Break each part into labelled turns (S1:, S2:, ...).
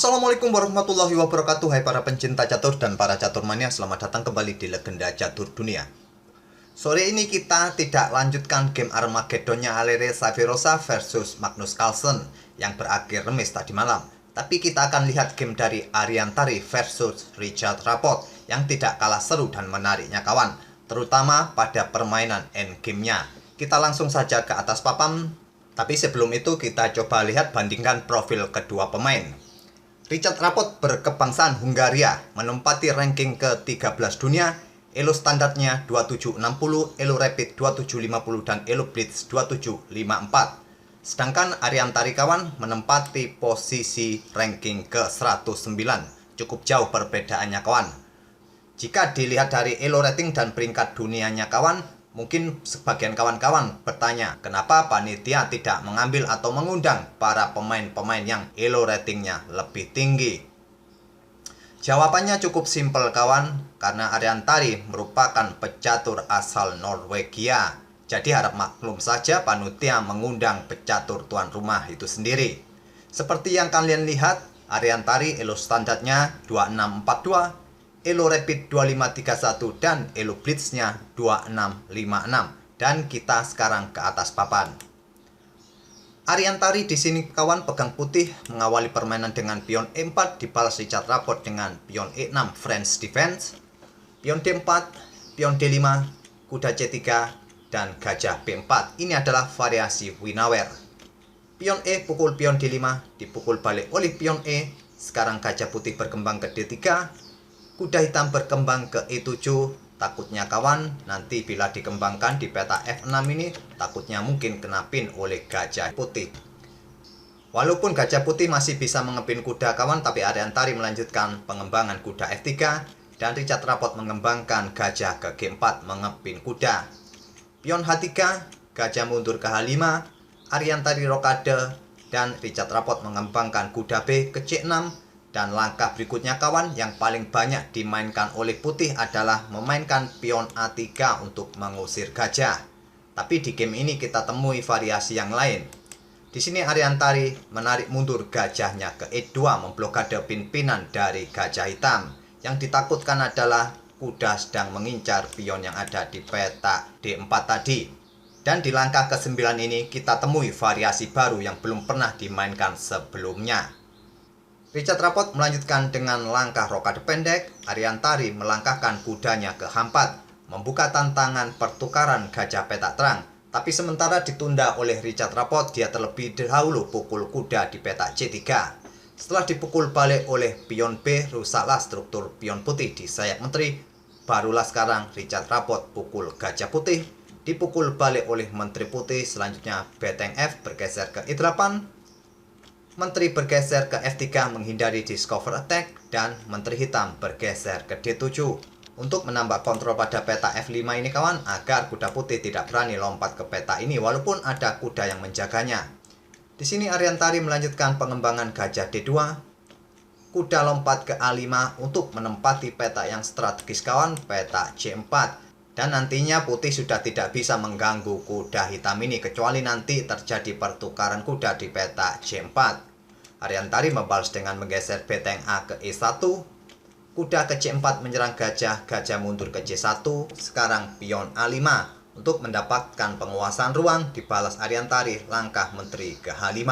S1: Assalamualaikum warahmatullahi wabarakatuh. Hai para pencinta catur dan para catur mania, selamat datang kembali di Legenda Catur Dunia. Sore ini kita tidak lanjutkan game Armageddonnya Allery Safirosa versus Magnus Carlsen yang berakhir remis tadi malam. Tapi kita akan lihat game dari Ariantari versus Richard Rapport yang tidak kalah seru dan menariknya kawan, terutama pada permainan endgame-nya. Kita langsung saja ke atas papan. Tapi sebelum itu kita coba lihat bandingkan profil kedua pemain. Richard Rapport berkebangsaan Hungaria, menempati ranking ke-13 dunia, elo standarnya 2760, elo rapid 2750 dan elo blitz 2754. Sedangkan Ariantari kawan menempati posisi ranking ke-109. Cukup jauh perbedaannya kawan. Jika dilihat dari elo rating dan peringkat dunianya kawan, mungkin sebagian kawan-kawan bertanya, kenapa panitia tidak mengambil atau mengundang para pemain-pemain yang elo ratingnya lebih tinggi? Jawabannya cukup simpel kawan, karena Ariantari merupakan pecatur asal Norwegia. Jadi harap maklum saja panitia mengundang pecatur tuan rumah itu sendiri. Seperti yang kalian lihat, Ariantari elo standarnya 2642, elo rapid 2531 dan elo blitznya 2656. Dan kita sekarang ke atas papan. Ariantari di sini kawan pegang putih mengawali permainan dengan pion E4 dibalas Richard Rapport dengan pion E6 French defense, pion D4, pion D5, kuda C3 dan gajah B4. Ini adalah variasi Winawer. Pion E pukul pion D5 dipukul balik oleh pion E. Sekarang gajah putih berkembang ke D3. Kuda hitam berkembang ke E7, takutnya kawan nanti bila dikembangkan di peta F6 ini, takutnya mungkin kena pin oleh gajah putih. Walaupun gajah putih masih bisa mengepin kuda kawan, tapi Ariantari melanjutkan pengembangan kuda F3 dan Richard Rapport mengembangkan gajah ke G4 mengepin kuda. Pion H3, gajah mundur ke H5, Ariantari rokade dan Richard Rapport mengembangkan kuda B ke C6. Dan langkah berikutnya kawan yang paling banyak dimainkan oleh putih adalah memainkan pion A3 untuk mengusir gajah. Tapi di game ini kita temui variasi yang lain. Di sini Ariantari menarik mundur gajahnya ke E2 memblokade pin-pinan dari gajah hitam. Yang ditakutkan adalah kuda sedang mengincar pion yang ada di peta D4 tadi. Dan di langkah ke-9 ini kita temui variasi baru yang belum pernah dimainkan sebelumnya. Richard Rapport melanjutkan dengan langkah rokade pendek. Ariantari melangkahkan kudanya ke H4, membuka tantangan pertukaran gajah petak terang. Tapi sementara ditunda oleh Richard Rapport, dia terlebih dahulu pukul kuda di petak C3. Setelah dipukul balik oleh pion B, rusaklah struktur pion putih di sayap menteri. Barulah sekarang Richard Rapport pukul gajah putih, dipukul balik oleh menteri putih. Selanjutnya beteng F bergeser ke E8. Menteri bergeser ke F3 menghindari discover attack dan menteri hitam bergeser ke D7 untuk menambah kontrol pada peta F5 ini kawan, agar kuda putih tidak berani lompat ke peta ini walaupun ada kuda yang menjaganya. Di sini Ariantari melanjutkan pengembangan gajah D2, kuda lompat ke A5 untuk menempati peta yang strategis kawan, peta C4. Dan nantinya putih sudah tidak bisa mengganggu kuda hitam ini kecuali nanti terjadi pertukaran kuda di peta C4. Ariantari membalas dengan menggeser beteng A ke E1. Kuda ke C4 menyerang gajah, gajah mundur ke C1. Sekarang pion A5 untuk mendapatkan penguasaan ruang, dibalas Ariantari langkah menteri ke H5.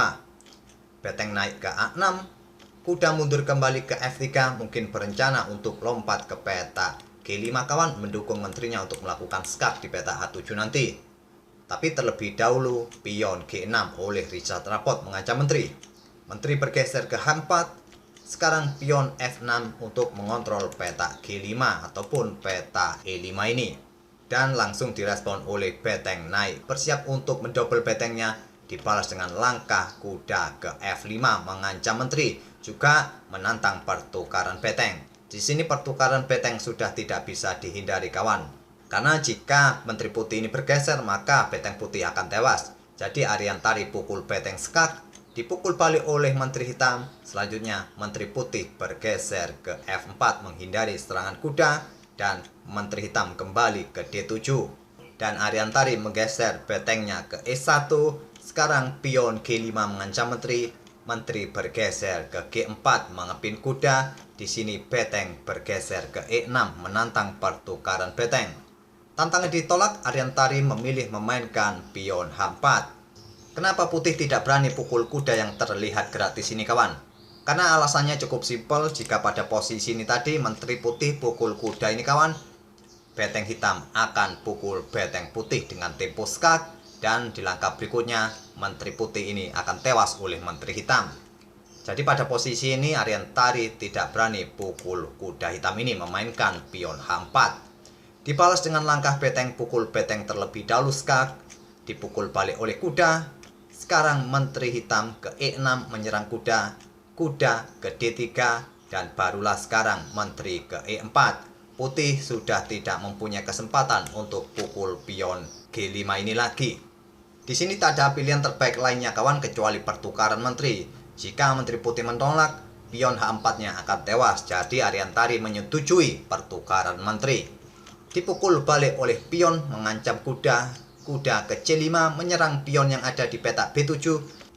S1: Beteng naik ke A6. Kuda mundur kembali ke F3 mungkin berencana untuk lompat ke peta G5 kawan, mendukung menterinya untuk melakukan skak di peta H7 nanti. Tapi terlebih dahulu pion G6 oleh Richard Rapport mengancam menteri. Menteri bergeser ke H4. Sekarang pion F6 untuk mengontrol peta G5 ataupun peta E5 ini. Dan langsung direspon oleh beteng naik. Bersiap untuk mendobel betengnya, dibalas dengan langkah kuda ke F5 mengancam menteri. Juga menantang pertukaran beteng. Di sini pertukaran beteng sudah tidak bisa dihindari kawan. Karena jika menteri putih ini bergeser, maka beteng putih akan tewas. Jadi Ariantari pukul beteng skak, dipukul balik oleh menteri hitam. Selanjutnya menteri putih bergeser ke F4 menghindari serangan kuda. Dan menteri hitam kembali ke D7. Dan Ariantari menggeser betengnya ke E1. Sekarang pion G5 mengancam menteri. menteri bergeser ke G4 mengepin kuda. Di sini beteng bergeser ke E6 menantang pertukaran beteng. Tantangan ditolak, Ariantari memilih memainkan pion H4. Kenapa putih tidak berani pukul kuda yang terlihat gratis ini kawan? Karena alasannya cukup simpel. Jika pada posisi ini tadi menteri putih pukul kuda ini kawan, beteng hitam akan pukul beteng putih dengan tempo skak, dan di langkah berikutnya menteri putih ini akan tewas oleh menteri hitam. Jadi pada posisi ini Ariantari tidak berani pukul kuda hitam ini memainkan pion H4. Dibalas dengan langkah beteng pukul beteng terlebih dahulu skak, dipukul balik oleh kuda. Sekarang menteri hitam ke E6 menyerang kuda, kuda ke D3, dan barulah sekarang menteri ke E4. Putih sudah tidak mempunyai kesempatan untuk pukul pion G5 ini lagi. Di sini tak ada pilihan terbaik lainnya kawan kecuali pertukaran menteri. Jika menteri putih menolak, pion H4-nya akan tewas. Jadi Ariantari menyetujui pertukaran menteri. Dipukul balik oleh pion mengancam kuda, kuda ke C5 menyerang pion yang ada di petak B7,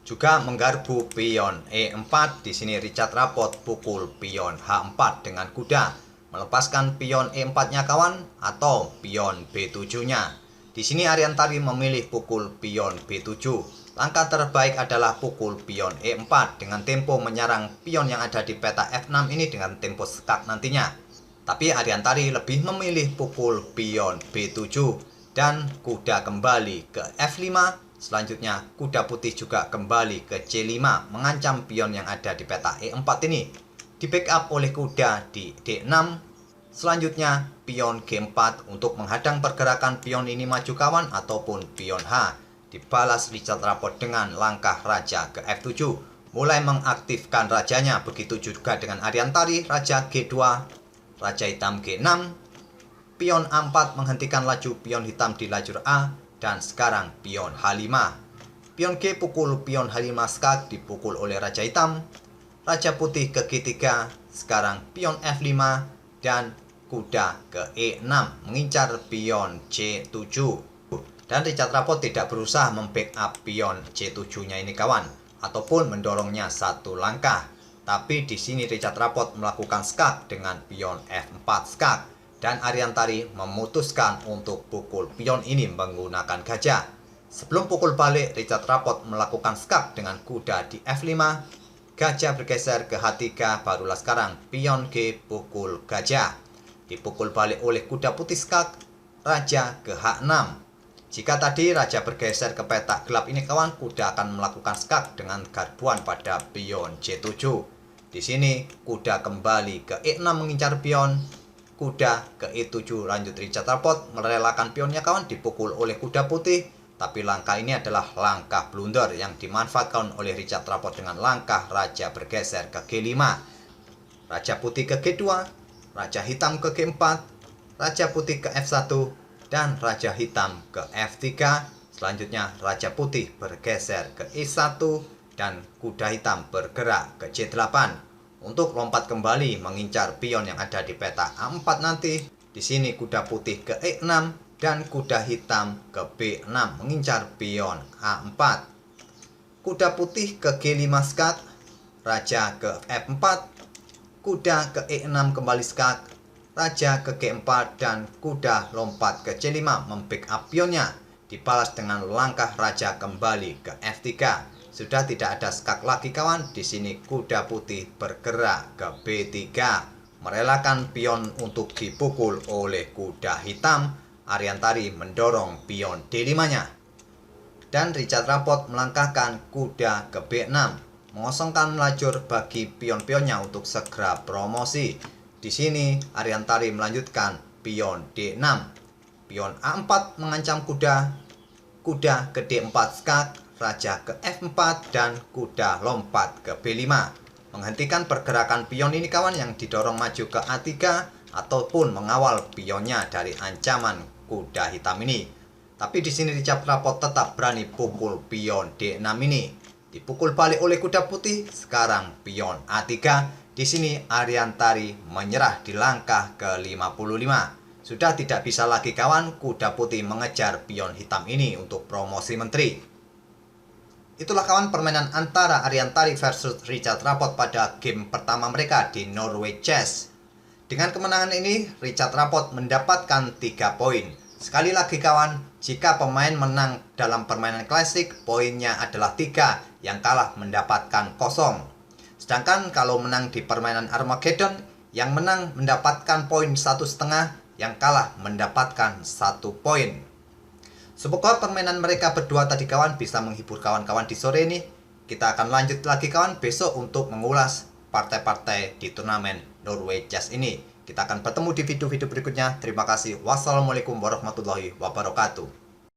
S1: juga menggarpu pion E4. Di sini Richard Rapport pukul pion H4 dengan kuda, melepaskan pion E4-nya kawan atau pion B7-nya. Di sini Ariantari memilih pukul pion B7. Langkah terbaik adalah pukul pion E4 dengan tempo menyerang pion yang ada di peta F6 ini dengan tempo skak nantinya. Tapi Ariantari lebih memilih pukul pion B7 dan kuda kembali ke F5. Selanjutnya kuda putih juga kembali ke C5 mengancam pion yang ada di peta E4 ini. Di backup oleh kuda di D6. Selanjutnya pion G4 untuk menghadang pergerakan pion ini maju kawan ataupun pion H. Dibalas Richard Rapport dengan langkah raja ke F7, mulai mengaktifkan rajanya. Begitu juga dengan Ariantari, raja G2, raja hitam G6, pion A4 menghentikan laju pion hitam di lajur A, dan sekarang pion H5. Pion G pukul pion H5 skak dipukul oleh raja hitam, raja putih ke G3, sekarang pion F5, dan kuda ke E6 mengincar pion C7. Dan Richard Rapport tidak berusaha membackup pion C7-nya ini kawan, ataupun mendorongnya satu langkah. Tapi di sini Richard Rapport melakukan skak dengan pion F4 skak, dan Ariantari memutuskan untuk pukul pion ini menggunakan gajah. Sebelum pukul balik, Richard Rapport melakukan skak dengan kuda di F5, gajah bergeser ke H3, barulah sekarang pion G pukul gajah. Dipukul balik oleh kuda putih skak, raja ke H6. Jika tadi raja bergeser ke petak gelap ini kawan, kuda akan melakukan skak dengan garbuan pada pion C7. Di sini kuda kembali ke E6 mengincar pion, kuda ke E7. Lanjut Richard Rapport merelakan pionnya kawan, dipukul oleh kuda putih. Tapi langkah ini adalah langkah blunder yang dimanfaatkan oleh Richard Rapport dengan langkah raja bergeser ke G5. Raja putih ke G2, raja hitam ke G4, raja putih ke F1, dan raja hitam ke F3. Selanjutnya raja putih bergeser ke E1 dan kuda hitam bergerak ke C8 untuk lompat kembali mengincar pion yang ada di peta A4 nanti. Di sini kuda putih ke E6 dan kuda hitam ke B6 mengincar pion A4. Kuda putih ke G5 skak, raja ke F4, kuda ke E6 kembali skak, raja ke G4, dan kuda lompat ke C5 membackup pionnya. Dibalas dengan langkah raja kembali ke F3. Sudah tidak ada skak lagi kawan. Di sini kuda putih bergerak ke B3, merelakan pion untuk dipukul oleh kuda hitam. Ariantari mendorong pion D5-nya. Dan Richard Rapport melangkahkan kuda ke B6, mengosongkan lajur bagi pion-pionnya untuk segera promosi. Di sini Ariantari melanjutkan pion D6, pion A4 mengancam kuda, kuda ke D4 skak, raja ke F4, dan kuda lompat ke B5. Menghentikan pergerakan pion ini kawan yang didorong maju ke A3 ataupun mengawal pionnya dari ancaman kuda hitam ini. Tapi di sini Richard Rapport tetap berani pukul pion D6 ini. Dipukul balik oleh kuda putih, sekarang pion A3. Di sini Ariantari menyerah di langkah ke-55. Sudah tidak bisa lagi kawan, kuda putih mengejar pion hitam ini untuk promosi menteri. Itulah kawan permainan antara Ariantari versus Richard Rapport pada game pertama mereka di Norway Chess. Dengan kemenangan ini, Richard Rapport mendapatkan 3 poin. Sekali lagi kawan, jika pemain menang dalam permainan klasik, poinnya adalah 3, yang kalah mendapatkan 0. Sedangkan kalau menang di permainan Armageddon, yang menang mendapatkan poin 1,5, yang kalah mendapatkan 1 poin. Semoga permainan mereka berdua tadi kawan bisa menghibur kawan-kawan di sore ini. Kita akan lanjut lagi kawan besok untuk mengulas partai-partai di turnamen Norway Chess ini. Kita akan bertemu di video-video berikutnya. Terima kasih. Wassalamualaikum warahmatullahi wabarakatuh.